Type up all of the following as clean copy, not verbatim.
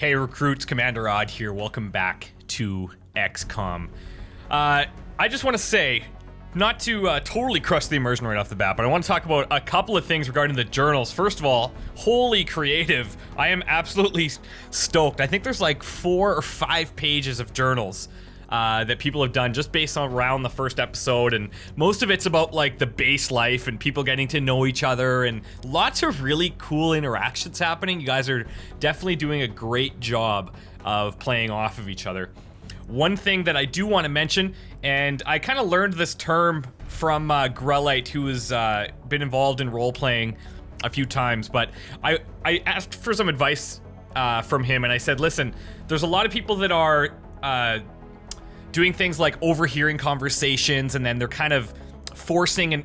Hey recruits, ChristopherOdd here. Welcome back to XCOM. I just want to say, not to totally crush the immersion right off the bat, but I want to talk about a couple of things regarding the journals. First of all, holy creative. I am absolutely stoked. I think there's like 4 or 5 pages of journals that people have done just based on around the first episode, and most of it's about like the base life and people getting to know each other and lots of really cool interactions happening. You guys are definitely doing a great job of playing off of each other. One thing that I do want to mention, and I kind of learned this term from Grelite, who has been involved in role-playing a few times, but I asked for some advice from him, and I said, listen, there's a lot of people that are doing things like overhearing conversations, and then they're kind of forcing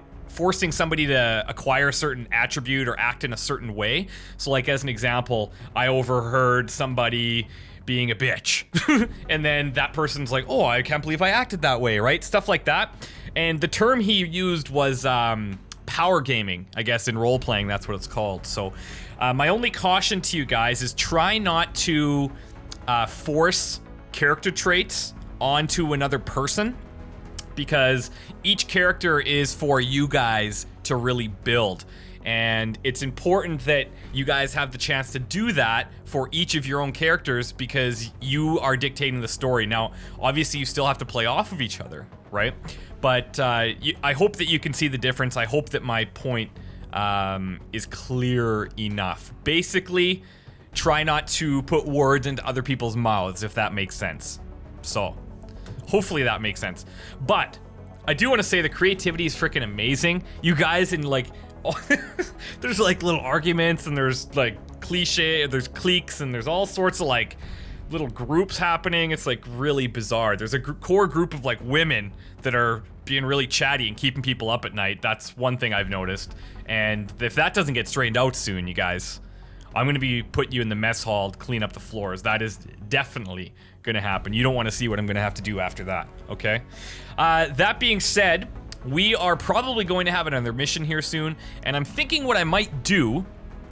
somebody to acquire a certain attribute or act in a certain way. So like as an example, I overheard somebody being a bitch and then that person's like, oh, I can't believe I acted that way, right? Stuff like that. And the term he used was power gaming, I guess in role-playing, that's what it's called. So my only caution to you guys is try not to force character traits onto another person, because each character is for you guys to really build, and it's important that you guys have the chance to do that for each of your own characters, because you are dictating the story. Now obviously you still have to play off of each other, right? But I hope that you can see the difference. I hope that my point is clear enough. Basically, try not to put words into other people's mouths, if that makes sense. So hopefully that makes sense. But I do want to say the creativity is freaking amazing. You guys in like, there's like little arguments, and there's like cliche, there's cliques, and there's all sorts of like little groups happening. It's like really bizarre. There's a core group of like women that are being really chatty and keeping people up at night. That's one thing I've noticed. And if that doesn't get straightened out soon, you guys, I'm going to be putting you in the mess hall to clean up the floors. That is definitely going to happen. You don't want to see what I'm going to have to do after that, okay? That being said, we are probably going to have another mission here soon, and I'm thinking what I might do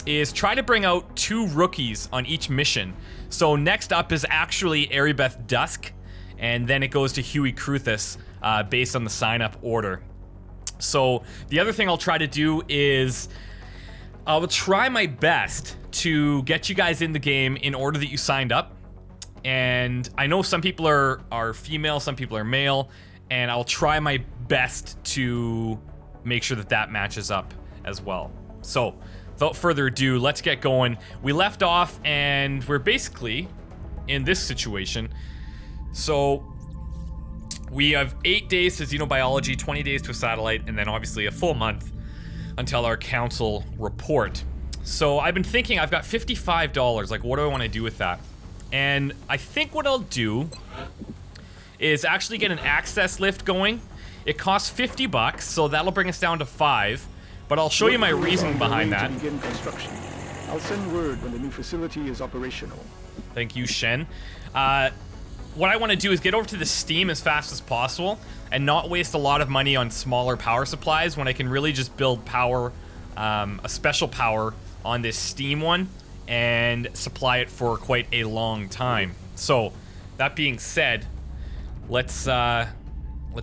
is try to bring out 2 rookies on each mission. So next up is actually Aribeth Dusk, and then it goes to Huey Cruthis based on the sign-up order. So the other thing I'll try to do is I'll try my best to get you guys in the game in order that you signed up. And I know some people are female, some people are male, and I'll try my best to make sure that that matches up as well. So without further ado, let's get going. We left off and we're basically in this situation. So we have 8 days to xenobiology, 20 days to a satellite, and then obviously a full month until our council report. So I've been thinking, I've got $55, like what do I want to do with that? And I think what I'll do is actually get an access lift going. It costs 50 bucks, so that'll bring us down to 5, but I'll show you my reasoning behind that. Begin construction. I'll send word when the new facility is operational. Thank you, Shen. What I want to do is get over to the steam as fast as possible and not waste a lot of money on smaller power supplies when I can really just build power, a special power on this steam one and supply it for quite a long time. So that being said, let's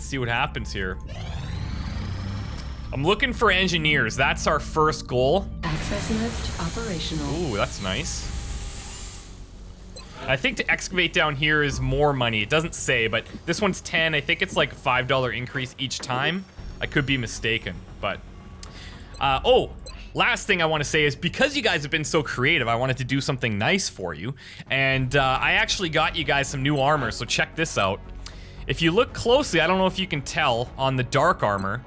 see what happens here. I'm looking for engineers. That's our first goal. Access lift operational. Ooh, that's nice. I think to excavate down here is more money. It doesn't say, but this one's 10. I think it's like a $5 increase each time. I could be mistaken, but oh, last thing I want to say is because you guys have been so creative, I wanted to do something nice for you, and I actually got you guys some new armor. So check this out. If you look closely, I don't know if you can tell on the dark armor,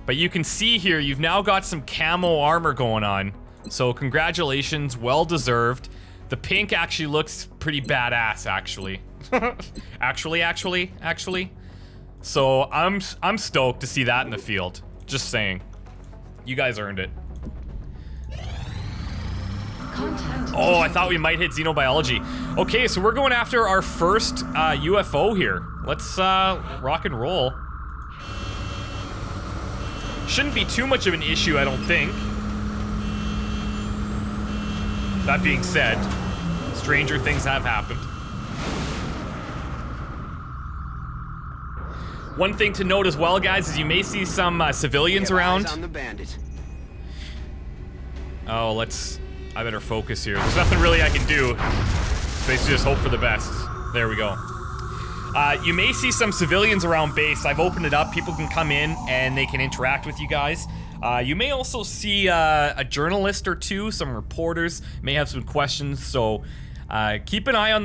but you can see here you've now got some camo armor going on. So congratulations, well deserved. The pink actually looks pretty badass, actually. actually. So I'm stoked to see that in the field. Just saying. You guys earned it. Oh, I thought we might hit xenobiology. Okay, so we're going after our first UFO here. Let's rock and roll. Shouldn't be too much of an issue, I don't think. That being said, stranger things have happened. One thing to note as well, guys, is you may see some civilians around. On the bandit. Oh, I better focus here. There's nothing really I can do. Basically just hope for the best. There we go. You may see some civilians around base. I've opened it up. People can come in and they can interact with you guys. You may also see a journalist or two, some reporters may have some questions, so keep an eye on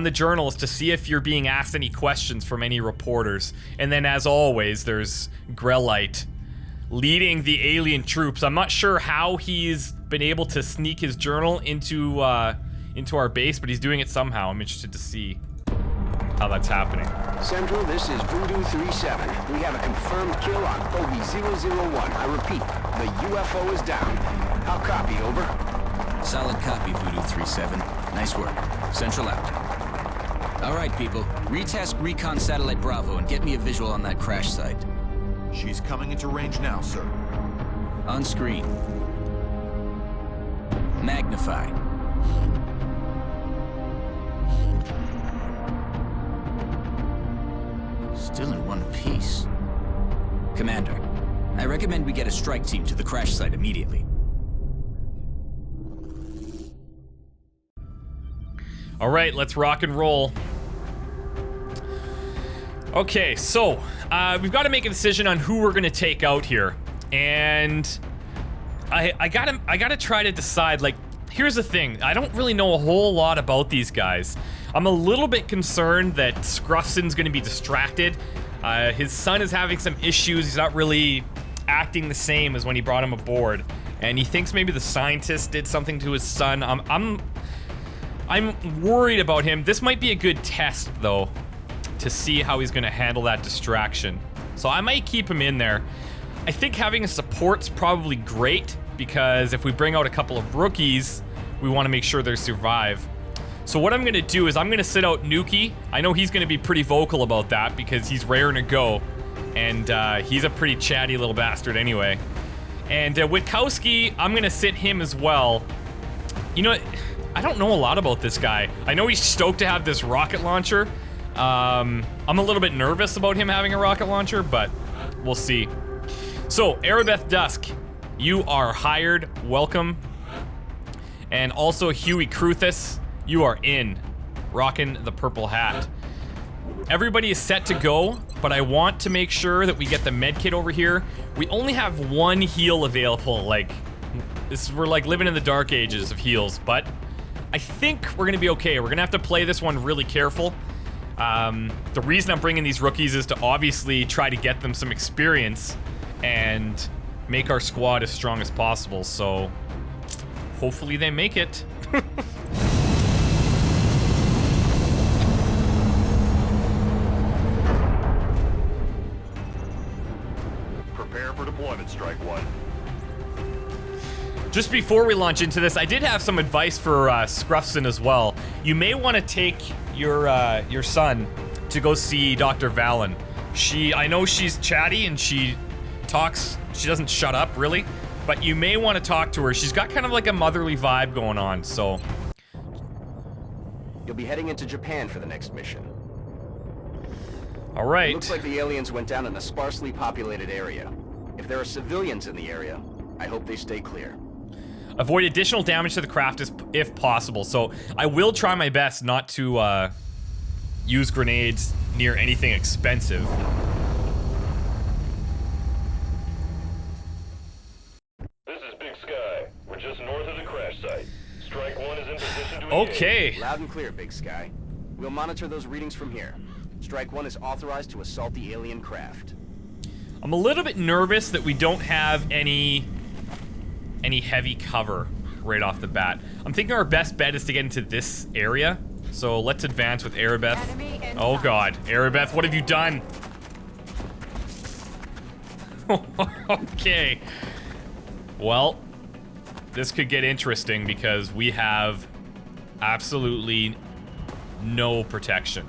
the journals to see if you're being asked any questions from any reporters. And then, as always, there's Grelite leading the alien troops. I'm not sure how he's been able to sneak his journal into our base, but he's doing it somehow. I'm interested to see how that's happening. Central, this is Voodoo 37. We have a confirmed kill on Bogey 001. I repeat, the UFO is down. How copy, over? Solid copy, Voodoo 37. Nice work. Central out. All right, people. Retask Recon Satellite Bravo and get me a visual on that crash site. She's coming into range now, sir. On screen. Magnify. Still in one piece. Commander, I recommend we get a strike team to the crash site immediately. All right, let's rock and roll. Okay, so we've got to make a decision on who we're gonna take out here, and I gotta try to decide. Like, here's the thing: I don't really know a whole lot about these guys. I'm a little bit concerned that Scruffson's gonna be distracted. His son is having some issues. He's not really acting the same as when he brought him aboard, and he thinks maybe the scientist did something to his son. I'm worried about him. This might be a good test, though, to see how he's gonna handle that distraction. So I might keep him in there. I think having a support's probably great, because if we bring out a couple of rookies, we want to make sure they survive. So what I'm gonna do is I'm gonna sit out Nuki. I know he's gonna be pretty vocal about that because he's raring to go, and he's a pretty chatty little bastard anyway. And Witkowski, I'm gonna sit him as well. You know, I don't know a lot about this guy. I know he's stoked to have this rocket launcher. I'm a little bit nervous about him having a rocket launcher, but we'll see. So, Aribeth Dusk, you are hired. Welcome. And also Huey Cruthis, you are in. Rocking the purple hat. Everybody is set to go, but I want to make sure that we get the med kit over here. We only have one heal available. Like, we're like living in the dark ages of heals, but I think we're gonna be okay. We're gonna have to play this one really careful. The reason I'm bringing these rookies is to obviously try to get them some experience and make our squad as strong as possible, so hopefully they make it. Prepare for deployment, Strike One. Just before we launch into this, I did have some advice for Scruffson as well. You may want to take your son to go see Dr. Valen. I know she's chatty and she doesn't shut up really, but you may want to talk to her. She's got kind of like a motherly vibe going on, so. You'll be heading into Japan for the next mission. All right. Looks like the aliens went down in a sparsely populated area. If there are civilians in the area, I hope they stay clear. Avoid additional damage to the craft if possible. So I will try my best not to use grenades near anything expensive. This is Big Sky. We're just north of the crash site. Strike One is in position to engage. Okay. Loud and clear, Big Sky. We'll monitor those readings from here. Strike One is authorized to assault the alien craft. I'm a little bit nervous that we don't have any heavy cover right off the bat. I'm thinking our best bet is to get into this area. So let's advance with Aribeth. Oh god, Aribeth, what have you done? Okay. Well, this could get interesting because we have absolutely no protection.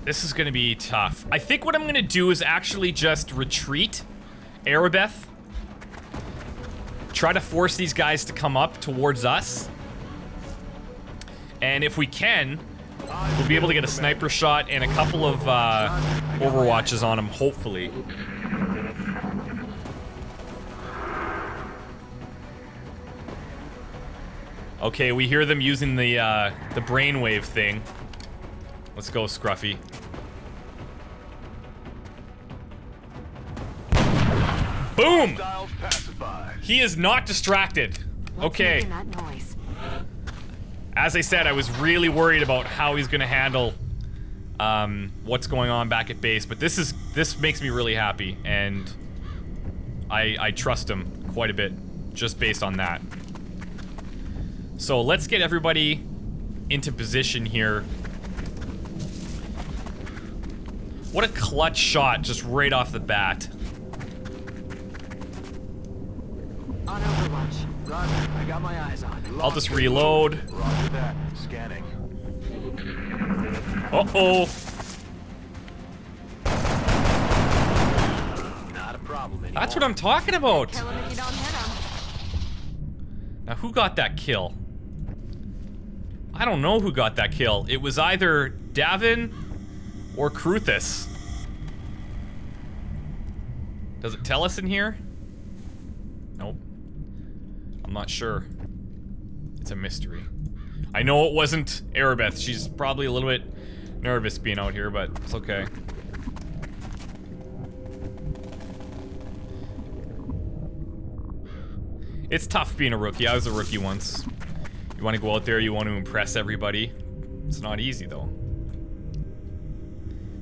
This is gonna be tough. I think what I'm gonna do is actually just retreat Aribeth try to force these guys to come up towards us. And if we can, we'll be able to get a sniper shot and a couple of overwatches on them, hopefully. Okay, we hear them using the brainwave thing. Let's go, Scruffy. Boom! He is not distracted. Okay. As I said, I was really worried about how he's gonna handle what's going on back at base, but this makes me really happy, and I trust him quite a bit just based on that. So let's get everybody into position here. What a clutch shot just right off the bat. On Overwatch. Run. I got my eyes on. I'll just reload. Roger that. Scanning. Uh-oh. Not a problem anymore. That's what I'm talking about. Kill him if you don't hit him. Now, who got that kill? I don't know who got that kill. It was either Davin or Kruthis. Does it tell us in here? Nope. I'm not sure. It's a mystery. I know it wasn't Aribeth. She's probably a little bit nervous being out here, but it's okay. It's tough being a rookie. I was a rookie once. You want to go out there, you want to impress everybody. It's not easy, though.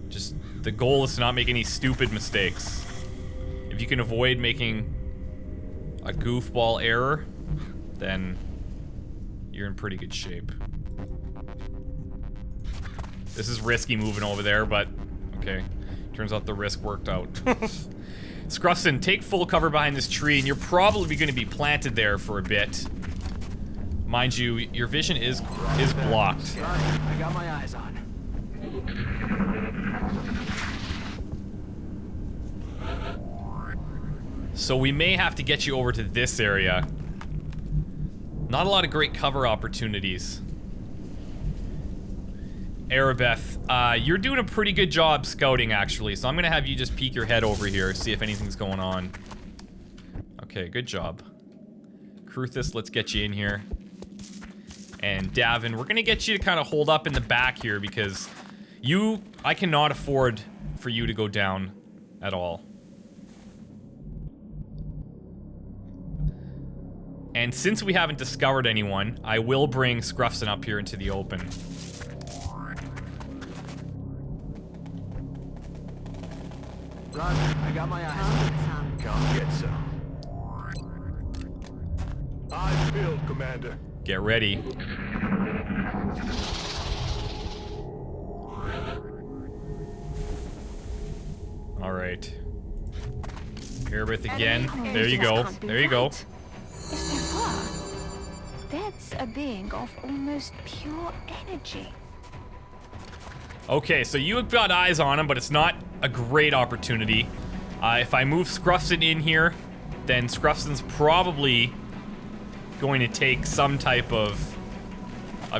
Just, the goal is to not make any stupid mistakes. If you can avoid making a goofball error, then you're in pretty good shape. This is risky moving over there, but okay. Turns out the risk worked out. Scruffson, take full cover behind this tree, and you're probably going to be planted there for a bit. Mind you, your vision is blocked. I got my eyes on. So we may have to get you over to this area. Not a lot of great cover opportunities. Aribeth, you're doing a pretty good job scouting, actually, so I'm gonna have you just peek your head over here, see if anything's going on. Okay, good job. Kruthis, let's get you in here. And Davin, we're gonna get you to kind of hold up in the back here, because I cannot afford for you to go down at all. And since we haven't discovered anyone, I will bring Scruffson up here into the open. Run. I got my eyes on. Come get some. Eyes peeled, Commander. Get ready. All right. Aribeth again. There you go. There you go. If there were, that's a being of almost pure energy. Okay, so you've got eyes on him, but it's not a great opportunity. If I move Scruffson in here, then Scruffson's probably going to take some type of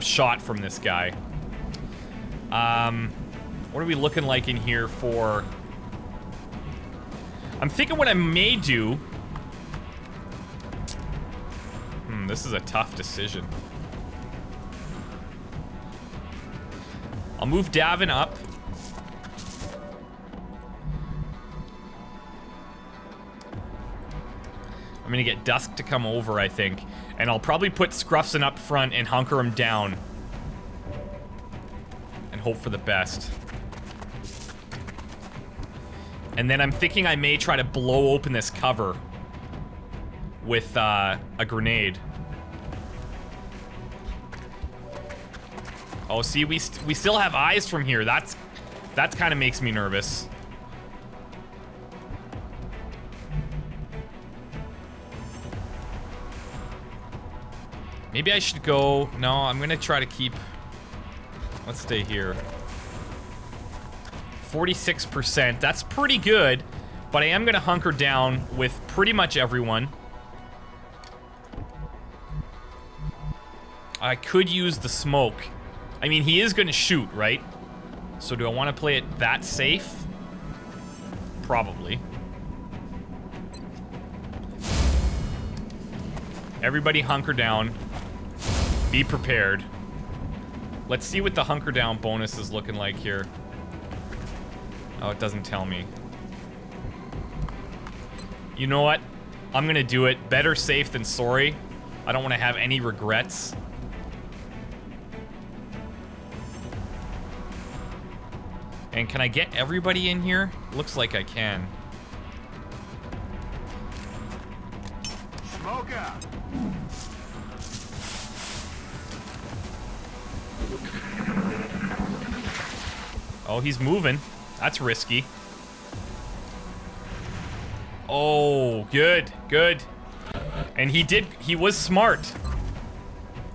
shot from this guy. What are we looking like in here for... I'm thinking what I may do... this is a tough decision. I'll move Davin up. I'm gonna get Dusk to come over, I think. And I'll probably put Scruffson up front and hunker him down. And hope for the best. And then I'm thinking I may try to blow open this cover with a grenade. Oh, see, we still have eyes from here. That kind of makes me nervous. Maybe I should go... No, I'm gonna try to keep... Let's stay here. 46%. That's pretty good, but I am gonna hunker down with pretty much everyone. I could use the smoke. I mean, he is gonna shoot, right? So do I want to play it that safe? Probably. Everybody hunker down. Be prepared. Let's see what the hunker down bonus is looking like here. Oh, it doesn't tell me. You know what? I'm gonna do it. Better safe than sorry. I don't want to have any regrets. And can I get everybody in here? Looks like I can. Smoke out. Oh, he's moving. That's risky. Oh, good, good. And he was smart.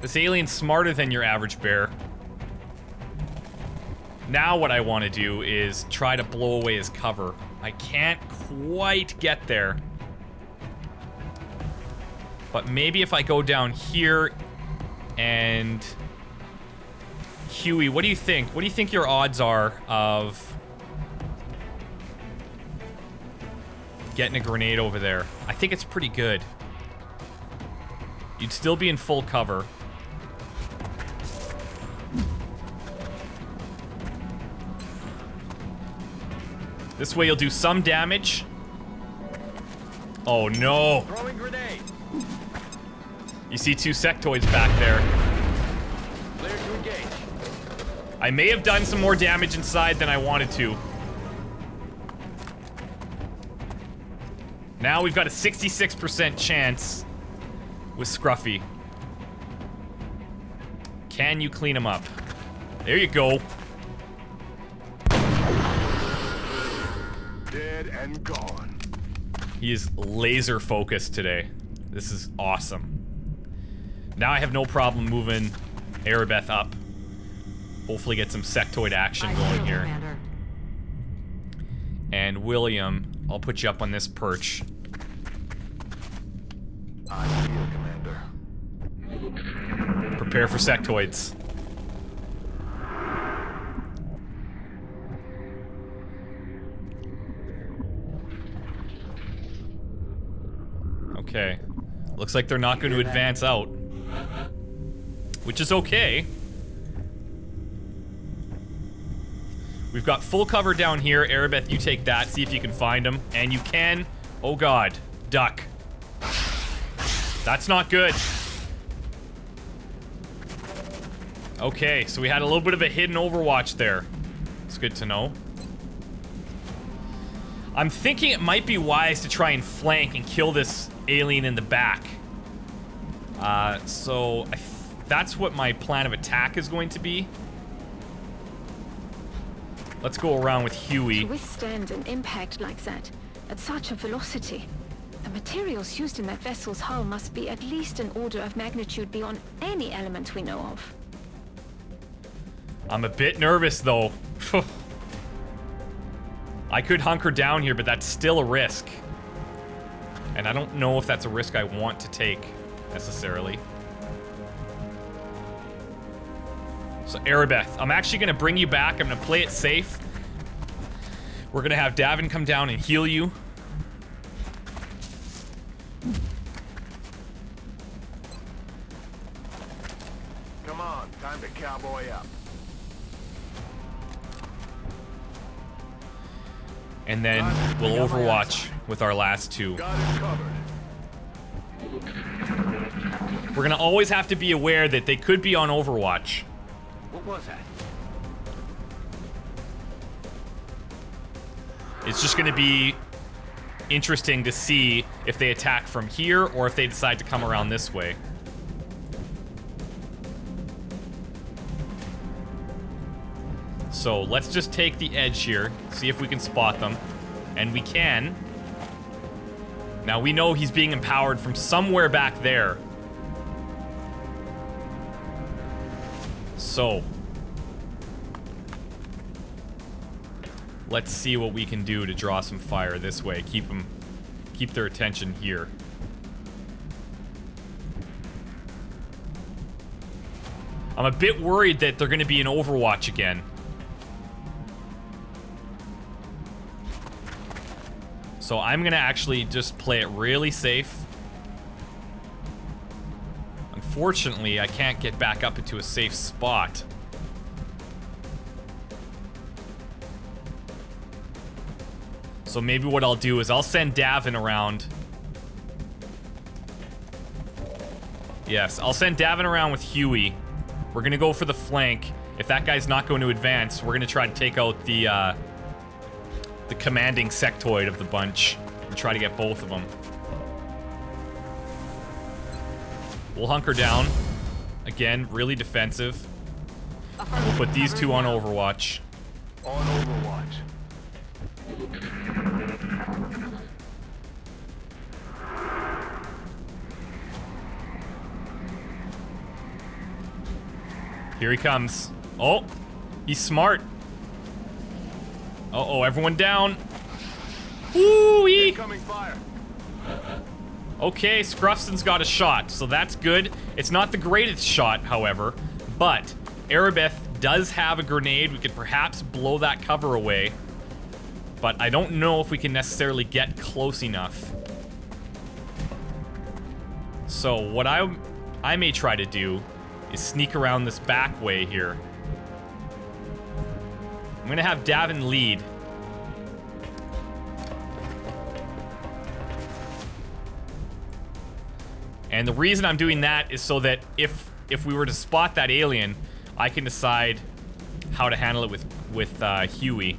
This alien's smarter than your average bear. Now what I want to do is try to blow away his cover. I can't quite get there. But maybe if I go down here and... Huey, what do you think? What do you think your odds are of getting a grenade over there? I think it's pretty good. You'd still be in full cover. This way you'll do some damage. Oh no. Throwing grenade. You see two sectoids back there. Clear to engage. I may have done some more damage inside than I wanted to. Now we've got a 66% chance with Scruffy. Can you clean him up? There you go. Dead and gone. He is laser focused today. This is awesome. Now I have no problem moving Aribeth up. Hopefully get some sectoid action going here. Commander. And William, I'll put you up on this perch. I feel, Commander. Prepare for sectoids. Okay. Looks like they're not going to advance out. Which is okay. We've got full cover down here. Aribeth, you take that. See if you can find him. And you can. Oh god. Duck. That's not good. Okay, so we had a little bit of a hidden overwatch there. It's good to know. I'm thinking it might be wise to try and flank and kill this alien in the back. That's what my plan of attack is going to be. Let's go around with Huey. To withstand an impact like that, at such a velocity, the materials used in that vessel's hull must be at least an order of magnitude beyond any element we know of. I'm a bit nervous, though. I could hunker down here, but that's still a risk. And I don't know if that's a risk I want to take, necessarily. So, Aribeth, I'm actually going to bring you back. I'm going to play it safe. We're going to have Davin come down and heal you. Come on, time to cowboy up. And then we'll overwatch with our last two. Got it covered. We're going to always have to be aware that they could be on Overwatch. What was that? It's just going to be interesting to see if they attack from here or if they decide to come around this way. So let's just take the edge here, see if we can spot them. And we can. Now we know he's being empowered from somewhere back there. So let's see what we can do to draw some fire this way. Keep their attention here. I'm a bit worried that they're going to be in Overwatch again. So I'm going to actually just play it really safe. Unfortunately, I can't get back up into a safe spot. So maybe what I'll do is I'll send Davin around. Yes, I'll send Davin around with Huey. We're gonna go for the flank. If that guy's not going to advance, we're gonna try to take out the commanding sectoid of the bunch and try to get both of them. We'll hunker down. Again, really defensive. We'll put these two on Overwatch. On Overwatch. Here he comes. Oh, he's smart. Uh-oh, everyone down. Woo-wee! Incoming fire. Okay, Scruffson's got a shot, so that's good. It's not the greatest shot, however, but Aribeth does have a grenade. We could perhaps blow that cover away, but I don't know if we can necessarily get close enough. So what I may try to do is sneak around this back way here. I'm gonna have Davin lead. And the reason I'm doing that is so that if we were to spot that alien, I can decide how to handle it with Huey.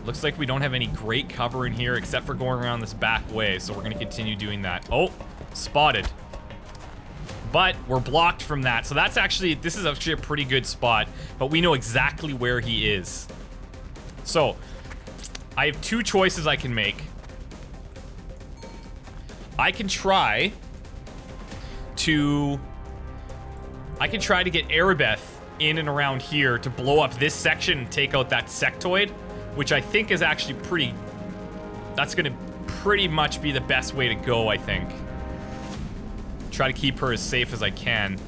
Looks like we don't have any great cover in here except for going around this back way, so we're gonna continue doing that. Oh, spotted. But we're blocked from that, so this is actually a pretty good spot, but we know exactly where he is. So, I have two choices I can make. I can try to get Aribeth in and around here to blow up this section and take out that sectoid, which I think is actually that's gonna pretty much be the best way to go, I think. Try to keep her as safe as I can.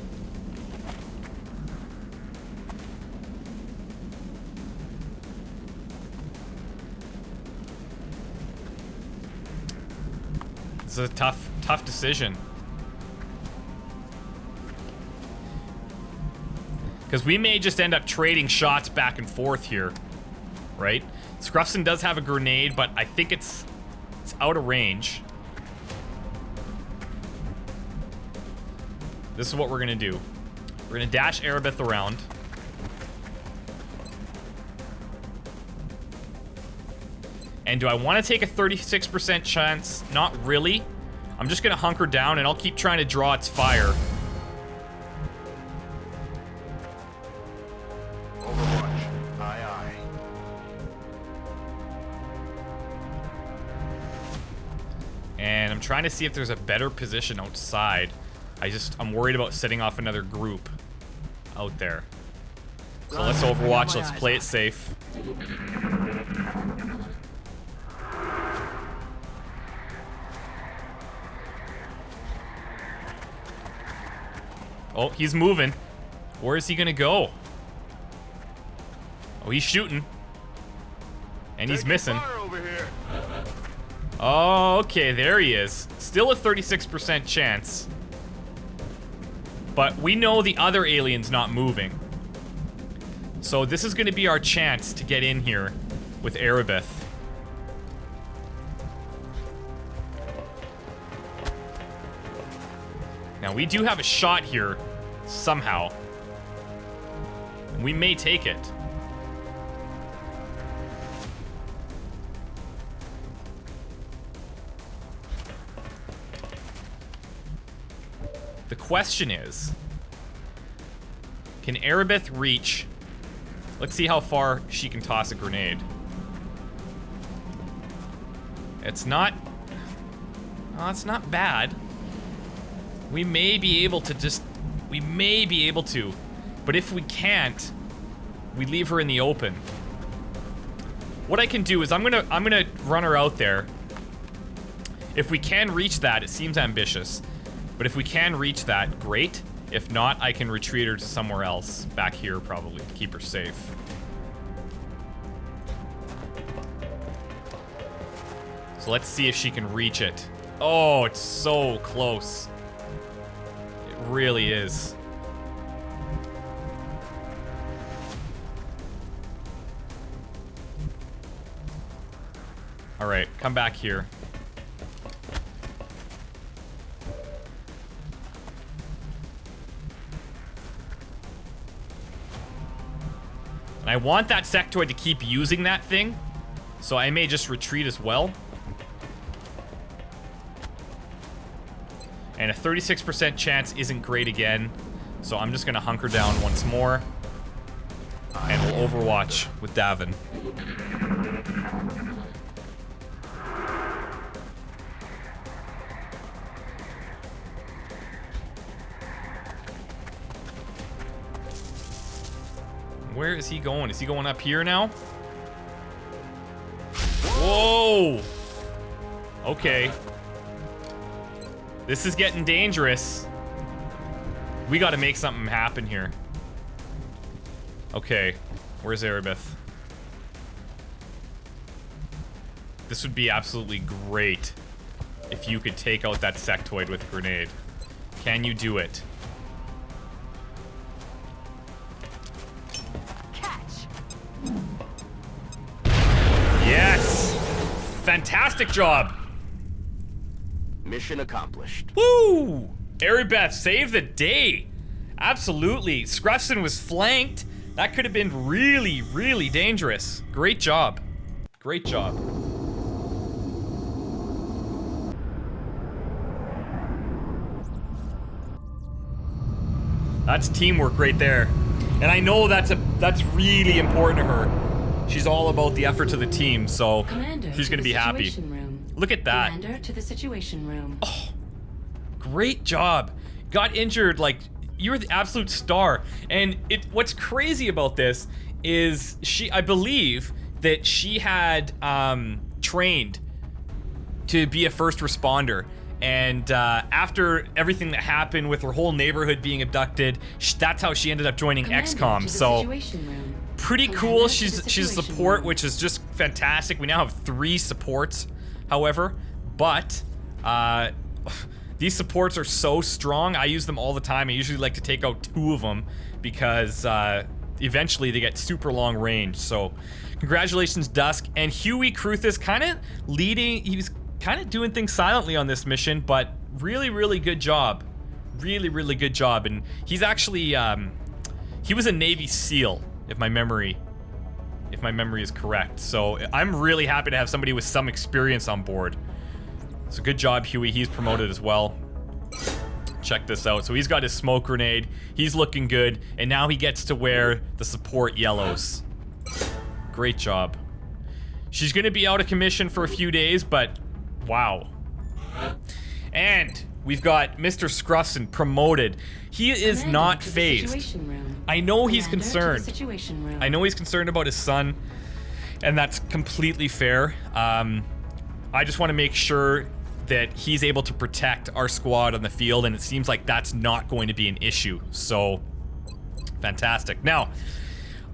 This is a tough decision. Because we may just end up trading shots back and forth here, right? Scruffson does have a grenade, but I think it's out of range. This is what we're gonna do. We're gonna dash Aribeth around. And do I want to take a 36% chance? Not really. I'm just gonna hunker down and I'll keep trying to draw its fire. Overwatch. Aye, aye. And I'm trying to see if there's a better position outside. I'm worried about setting off another group out there. So let's Overwatch, let's play it safe. Oh, he's moving. Where is he gonna go? Oh, he's shooting. And he's missing. Fire over here. Oh, okay, there he is. Still a 36% chance. But we know the other alien's not moving. So this is gonna be our chance to get in here with Aribeth. Now we do have a shot here, somehow. We may take it. The question is, can Aribeth reach? Let's see how far she can toss a grenade. It's not bad. We may be able to but if we can't, we leave her in the open. what I can do is I'm gonna run her out there. If we can reach that, it seems ambitious. But if we can reach that, great. If not, I can retreat her to somewhere else. Back here, probably, to keep her safe. So let's see if she can reach it. Oh, it's so close. It really is. All right, come back here. And I want that sectoid to keep using that thing, so I may just retreat as well. And a 36% chance isn't great again, so I'm just gonna hunker down once more. And we'll overwatch with Davin. Where is he going? Is he going up here now? Whoa! Okay. This is getting dangerous. We gotta make something happen here. Okay. Where's Aribeth? This would be absolutely great if you could take out that sectoid with a grenade. Can you do it? Yes! Fantastic job! Mission accomplished. Woo! Aribeth saved the day. Absolutely. Scruffson was flanked. That could have been really, really dangerous. Great job. Great job. That's teamwork right there. And I know that's really important to her. She's all about the effort to the team, so Commander, she's gonna be happy. Room. Look at that. Commander to the Situation Room. Oh, great job. Got injured, like, you were the absolute star. And what's crazy about this is I believe that she had trained to be a first responder. And after everything that happened with her whole neighborhood being abducted, that's how she ended up joining XCOM. So pretty cool. She's a support, which is just fantastic. We now have 3 supports, however, but these supports are so strong. I use them all the time. I usually like to take out 2 of them because eventually they get super long range. So congratulations, Dusk. And Huey Kruthis kind of leading. He was kind of doing things silently on this mission, but really, really good job. Really, really good job. And he's actually he was a Navy SEAL, if my memory is correct. So I'm really happy to have somebody with some experience on board. So good job, Huey. He's promoted as well. Check this out. So he's got his smoke grenade. He's looking good. And now he gets to wear the support yellows. Great job. She's going to be out of commission for a few days, but wow. And we've got Mr. Scruffson promoted. He is not phased. I know he's concerned. I know he's concerned about his son, and that's completely fair. I just want to make sure that he's able to protect our squad on the field, and it seems like that's not going to be an issue. So, fantastic. Now,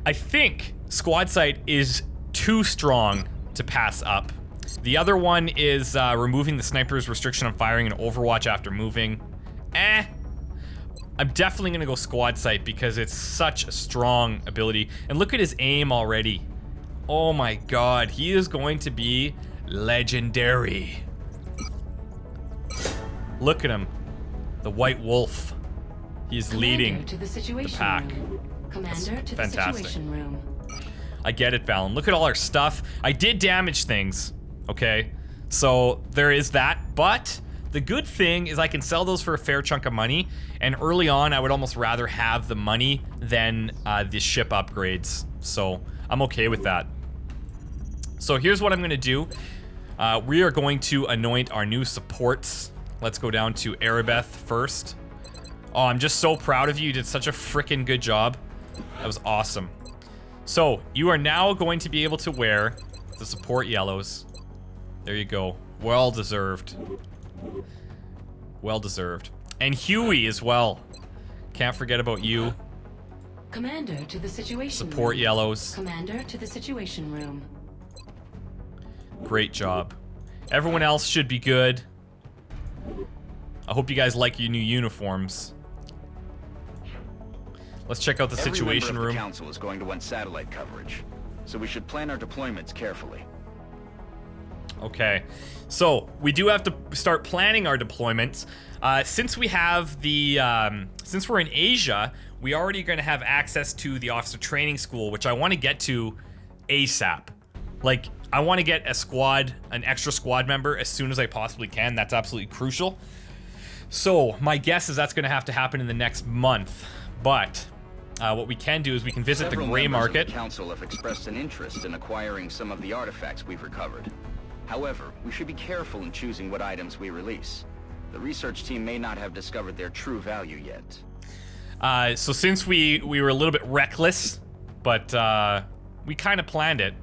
I think squad sight is too strong to pass up. The other one is removing the sniper's restriction on firing and Overwatch after moving. I'm definitely gonna go squad sight because it's such a strong ability. And look at his aim already. Oh my god, he is going to be legendary. Look at him. The White Wolf. He's leading the pack. Commander to the fantastic. Situation Room. I get it, Valen. Look at all our stuff. I did damage things, okay? So there is that, but the good thing is I can sell those for a fair chunk of money, and early on I would almost rather have the money than the ship upgrades, so I'm okay with that. So here's what I'm gonna do. We are going to anoint our new supports. Let's go down to Aribeth first. Oh, I'm just so proud of you. You did such a freaking good job. That was awesome. So, you are now going to be able to wear The support yellows. There you go. Well deserved. Well deserved. And Huey as well. Can't forget about you. Commander to the situation Support room. yellows. Commander to the situation room. Great job. Everyone else should be good. I hope you guys like your new uniforms. Let's check out the situation Every member of room. the council is going to want satellite coverage, so we should plan our deployments carefully. Okay, so we do have to start planning our deployments. Since we have the, since we're in Asia, we already going to have access to the officer training school, which I want to get to ASAP. Like, I want to get a squad, an extra squad member as soon as I possibly can. That's absolutely crucial. So my guess is that's going to have to happen in the next month. But what we can do is we can visit the gray market. The council have expressed an interest in acquiring some of the artifacts we've recovered. However, we should be careful in choosing what items we release. The research team may not have discovered their true value yet. So since we were a little bit reckless, but we kind of planned it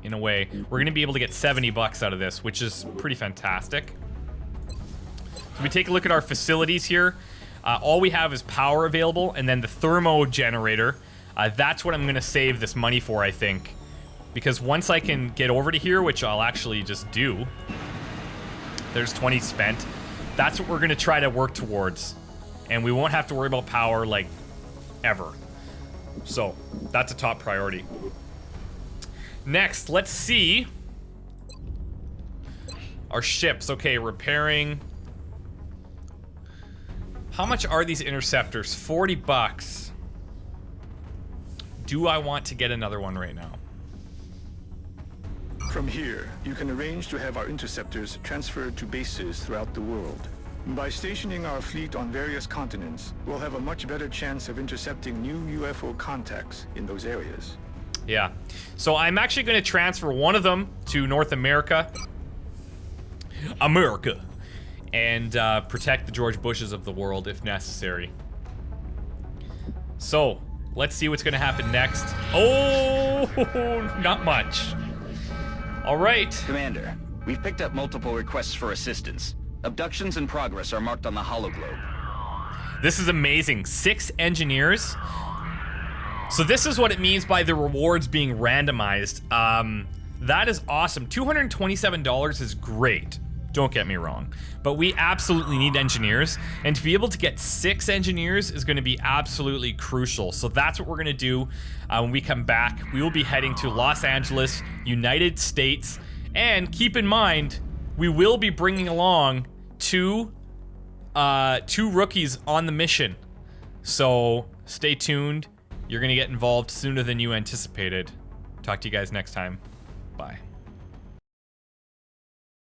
in a way, we're going to be able to get 70 bucks out of this, which is pretty fantastic. So we take a look at our facilities here. All we have is power available, and then the thermo generator. That's what I'm going to save this money for, I think. Because once I can get over to here, which I'll actually just do, there's 20 spent. That's what we're going to try to work towards. And we won't have to worry about power, like, ever. So, that's a top priority. Next, let's see. Our ships. Okay, repairing. How much are these interceptors? 40 bucks. Do I want to get another one right now? From here, you can arrange to have our interceptors transferred to bases throughout the world. By stationing our fleet on various continents, we'll have a much better chance of intercepting new UFO contacts in those areas. Yeah. So I'm actually going to transfer one of them to North America. And protect the George Bushes of the world if necessary. So, let's see what's going to happen next. Oh, not much. All right. Commander, we've picked up multiple requests for assistance. Abductions in progress are marked on the hologlobe. This is amazing. 6 engineers. So this is what it means by the rewards being randomized. That is awesome. $227 is great. Don't get me wrong. But we absolutely need engineers. And to be able to get 6 engineers is going to be absolutely crucial. So that's what we're going to do when we come back. We will be heading to Los Angeles, United States. And keep in mind, we will be bringing along two rookies on the mission. So stay tuned. You're going to get involved sooner than you anticipated. Talk to you guys next time. Bye.